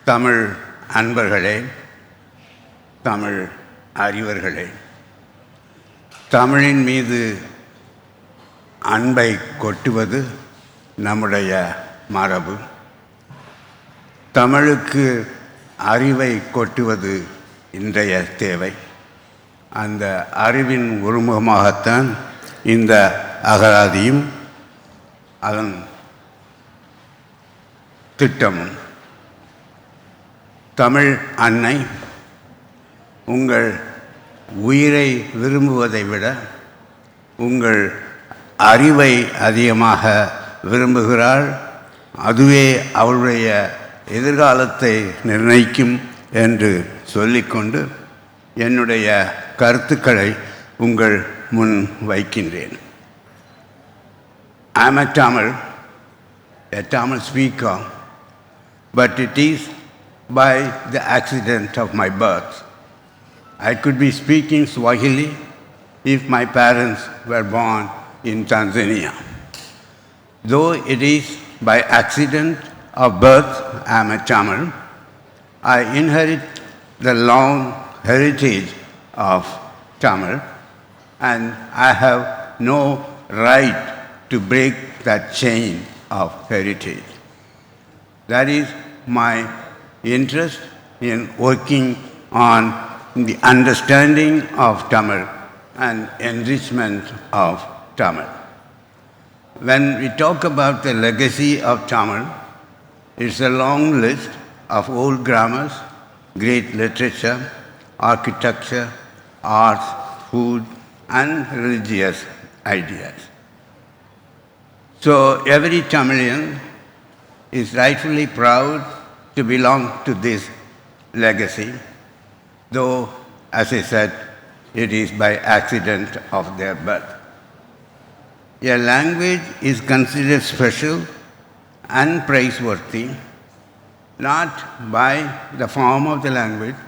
தமிழ் அன்பர்களே, தமிழ் அறிவர்களே, தமிழின் மீது அன்பை கொட்டுவது நம்முடைய மரபு. தமிழுக்கு அறிவை கொட்டுவது இன்றைய தேவை. அந்த அறிவின் ஒருமுகமாகத்தான் இந்த அகராதியும் அதன் திட்டமும். தமிழ் அன்னை உங்கள் உயிரை விரும்புவதை விட உங்கள் அறிவை அதிகமாக விரும்புகிறாள். அதுவே அவளுடைய எதிர்காலத்தை நிர்ணயிக்கும் என்று சொல்லிக்கொண்டு என்னுடைய கருத்துக்களை உங்கள் முன் வைக்கின்றேன். I am a Tamil speaker, but it is by the accident of my birth. I could be speaking Swahili if my parents were born in Tanzania. Though it is by accident of birth I am a Tamil, I inherit the long heritage of Tamil, and I have no right to break that chain of heritage. That is my interest in working on the understanding of Tamil and enrichment of Tamil. When we talk about the legacy of Tamil, it's a long list of old grammars, great literature, architecture, arts, food, and religious ideas. So every Tamilian is rightfully proud to belong to this legacy, though, as I said, it is by accident of their birth. A language is considered special and praiseworthy, not by the form of the language,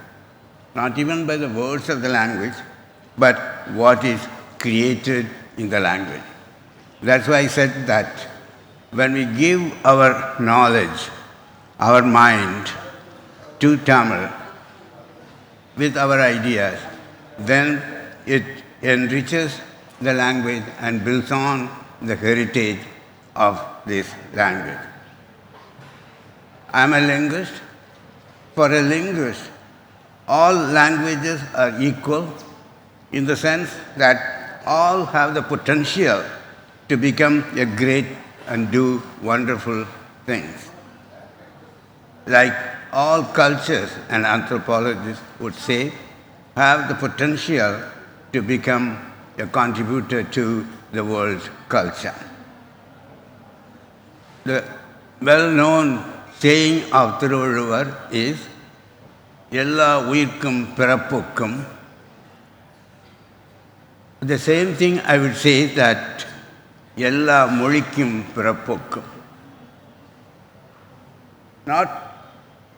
not even by the words of the language, but what is created in the language. That's why I said that when we give our knowledge, our mind to Tamil with our ideas, then it enriches the language and builds on the heritage of this language. I'm a linguist. For a linguist, all languages are equal in the sense that all have the potential to become a great and do wonderful things. Like all cultures, and anthropologists would say, have the potential to become a contributor to the world's culture. The well-known saying of Thiruvallur is, "Ella uirkum pirapukkum." The same thing I would say that Ella mozhikkum pirapukkum. Not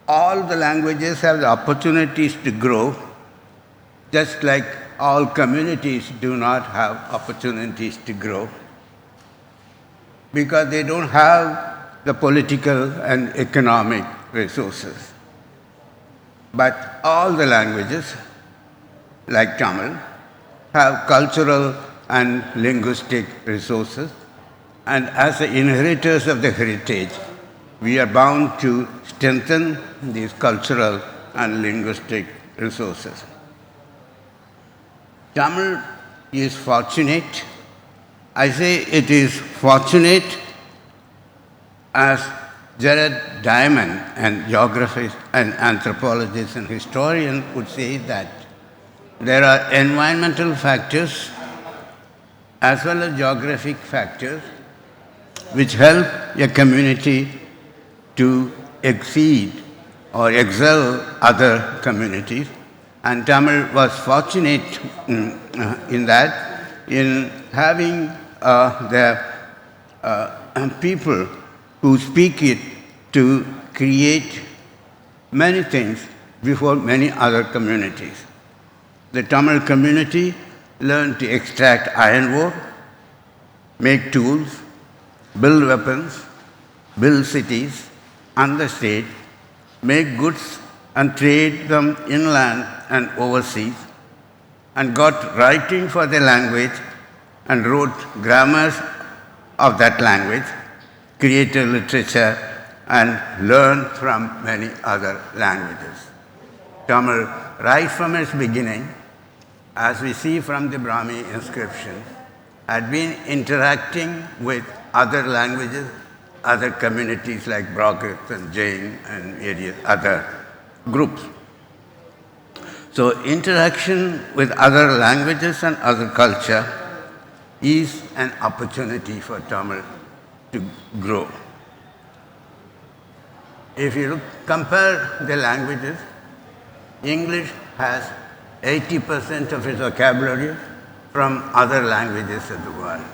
all the languages have the opportunities to grow, just like all communities do not have opportunities to grow, because they don't have the political and economic resources. But all the languages, like Tamil, have cultural and linguistic resources, and as the inheritors of the heritage, we are bound to strengthen these cultural and linguistic resources. Tamil is fortunate. I say it is fortunate, as Jared Diamond, an geographist and anthropologist and historian, would say that there are environmental factors as well as geographic factors which help a community to exceed or excel other communities. And Tamil was fortunate in that, in having the people who speak it to create many things before many other communities. The Tamil community learned to extract iron ore, make tools, build weapons, build cities, and the state, make goods and trade them inland and overseas, and got writing for the language and wrote grammars of that language, created literature, and learned from many other languages. Tamil, right from its beginning, as we see from the Brahmi inscription, had been interacting with other languages, other communities like Brahmins and Jain and various other groups. So interaction with other languages and other culture is an opportunity for Tamil to grow. If you compare the languages, English has 80% of its vocabulary from other languages of the world.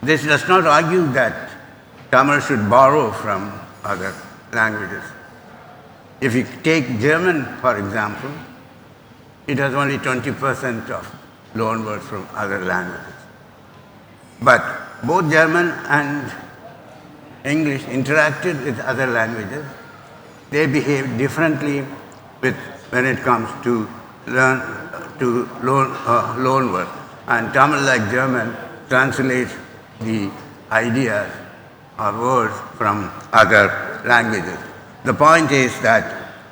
This does not argue that Tamil should borrow from other languages. If you take German, for example, it has only 20% of loanwords from other languages. But both German and English interacted with other languages. They behave differently when it comes to loanwords. And Tamil, like German, translates the ideas or words from other languages. The point is that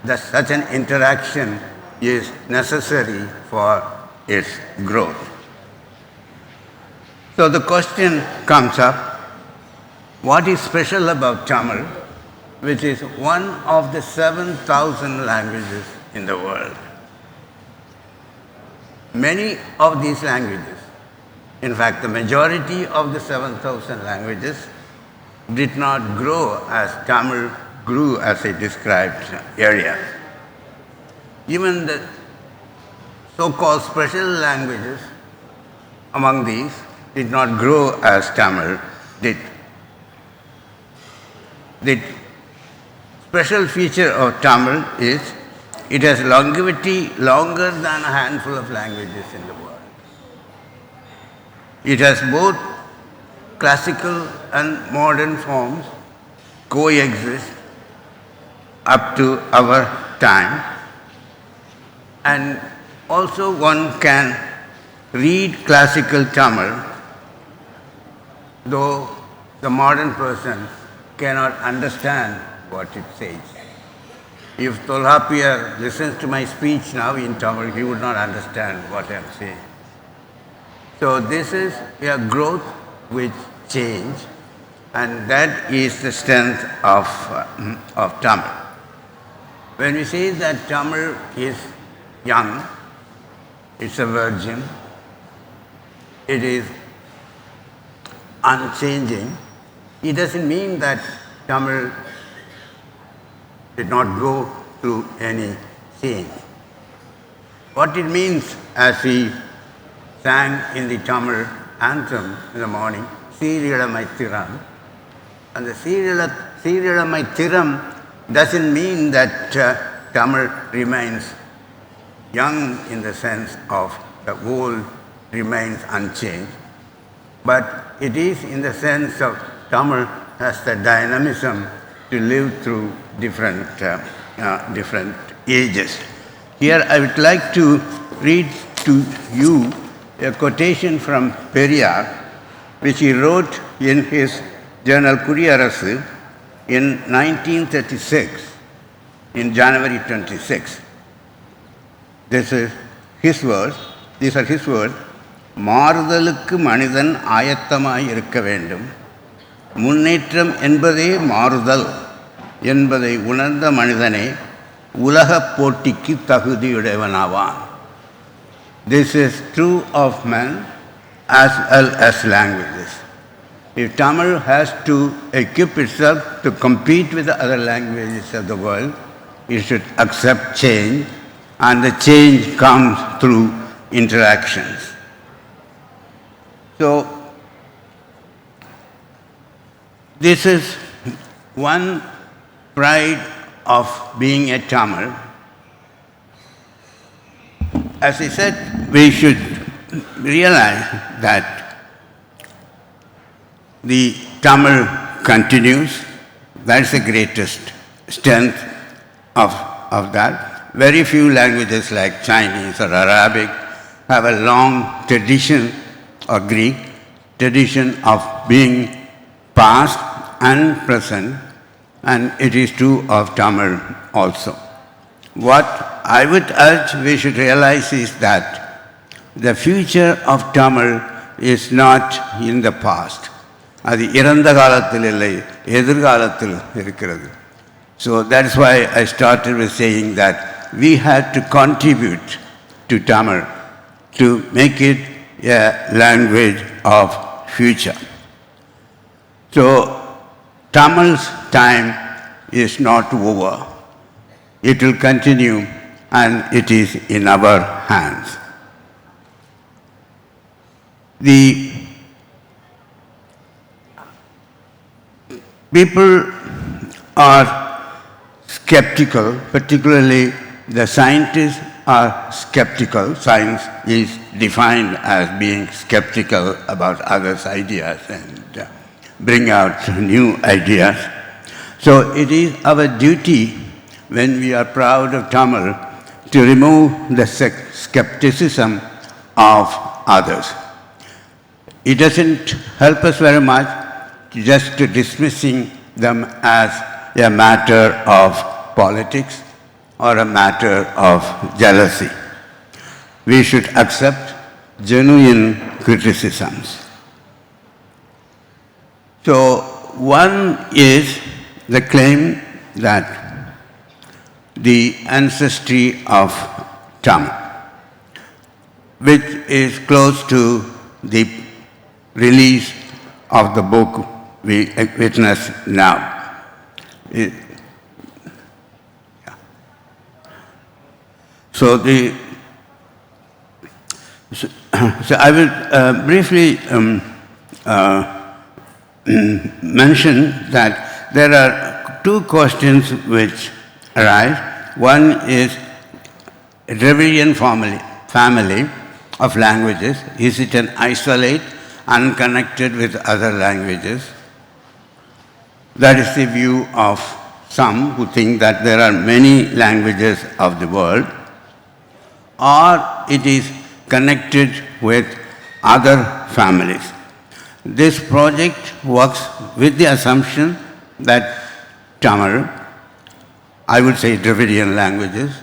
such an interaction is necessary for its growth. So the question comes up, what is special about Tamil, which is one of the 7,000 languages in the world? Many of these languages, in fact, the majority of the 7,000 languages did not grow as Tamil grew as a described area. Even the so-called special languages among these did not grow as Tamil did. The special feature of Tamil is it has longevity longer than a handful of languages in the world. It has both classical and modern forms coexist up to our time, and also one can read classical Tamil, though the modern person cannot understand what it says. If Tolhapia listens to my speech now in Tamil, he would not understand what I am saying. So this is a growth with change, and that is the strength of Tamil. When we say that Tamil is young, it's a virgin, it is unchanging, it doesn't mean that Tamil did not go through any change. What it means, as we sang in the Tamil anthem in the morning, Siriyalamai Thiram, and the Siriyalamai Thiram doesn't mean that Tamil remains young in the sense of the whole remains unchanged, but it is in the sense of Tamil has the dynamism to live through different ages. Here I would like to read to you a quotation from Periyar, which he wrote in his journal Kuriyarasu in 1936, in January 26. This is his words. These are his words. மாறுதலுக்கு மனிதன் ஆயத்தமாய் இருக்க வேண்டும். முன்னேற்றம் என்பதே மாறுதல் என்பதை உணர்ந்த மனிதனே உலகப் போட்டிக்கு தகுதியுடையவனாவான். This is true of men as well as languages. If Tamil has to equip itself to compete with the other languages of the world, it should accept change, and the change comes through interactions. So, this is one pride of being a Tamil. As I said, we should realize that the Tamil continues. That's the greatest strength of that. Very few languages like Chinese or Arabic have a long tradition, or Greek tradition, of being past and present, and it is true of Tamil also. What I would urge we should realize is that the future of Tamil is not in the past. அது இறந்த காலத்தில் இல்லை, எதிர்காலத்தில் இருக்கிறது. So that's why I started with saying that we had to contribute to Tamil to make it a language of future. So Tamil's time is not over. It will continue, and it is in our hands. The people are skeptical, particularly the scientists are skeptical. Science is defined as being skeptical about others' ideas and bring out new ideas. So it is our duty, when we are proud of Tamil, to remove the skepticism of others. It doesn't help us very much just to dismissing them as a matter of politics or a matter of jealousy. We should accept genuine criticisms. So one is the claim that the ancestry of Tamil, which is close to the release of the book we witness now. So I will briefly mention that there are two questions which arise. One is a Dravidian family of languages. Is it an isolate, unconnected with other languages? That is the view of some who think that there are many languages of the world, or it is connected with other families. This project works with the assumption that Tamil, I would say Dravidian languages,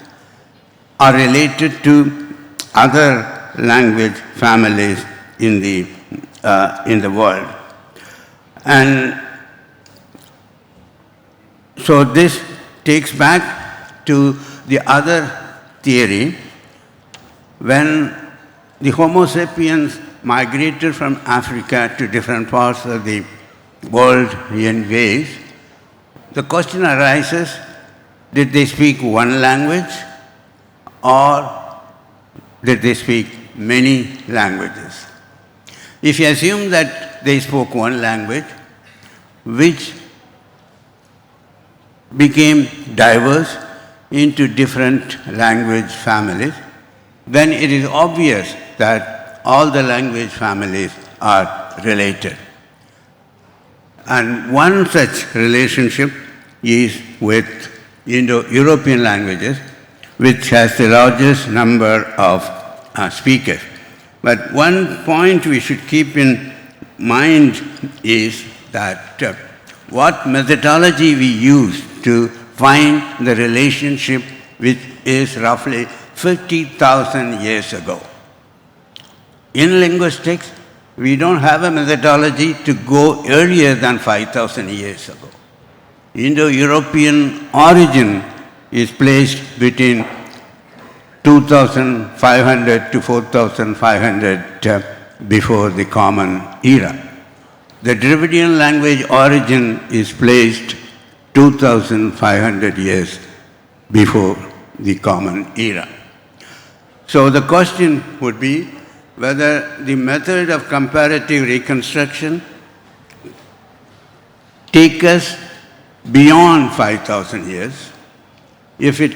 are related to other language families in the world. And so this takes back to the other theory. When the Homo sapiens migrated from Africa to different parts of the world in waves, the question arises, did they speak one language or did they speak many languages? If you assume that they spoke one language, which became diverse into different language families, then it is obvious that all the language families are related. And one such relationship is with Indo-European languages, which has the largest number of speakers. But one point we should keep in mind is that what methodology we use to find the relationship, which is roughly 50,000 years ago. In linguistics, we don't have a methodology to go earlier than 5,000 years ago. Indo-European origin is placed between 2,500 to 4,500 before the Common Era. The Dravidian language origin is placed 2,500 years before the Common Era. So the question would be whether the method of comparative reconstruction take us beyond 5,000 years. If it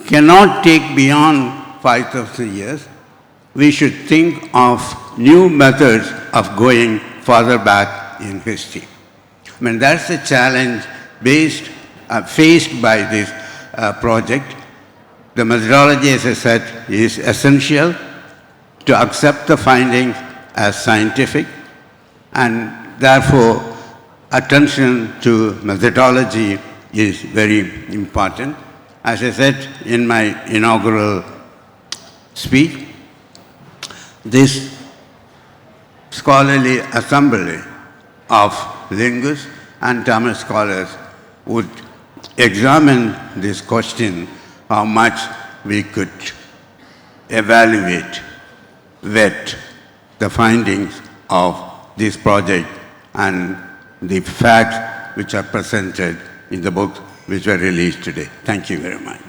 cannot take beyond 5,000 years, we should think of new methods of going further back in history. I mean, that's a challenge based faced by this project. The methodology, as I said, is essential to accept the findings as scientific, and therefore attention to methodology is very important. As I said in my inaugural speech, this scholarly assembly of linguists and Tamil scholars would examine this question, how much we could evaluate, vet the findings of this project and the facts which are presented in the book which were released today. Thank you very much.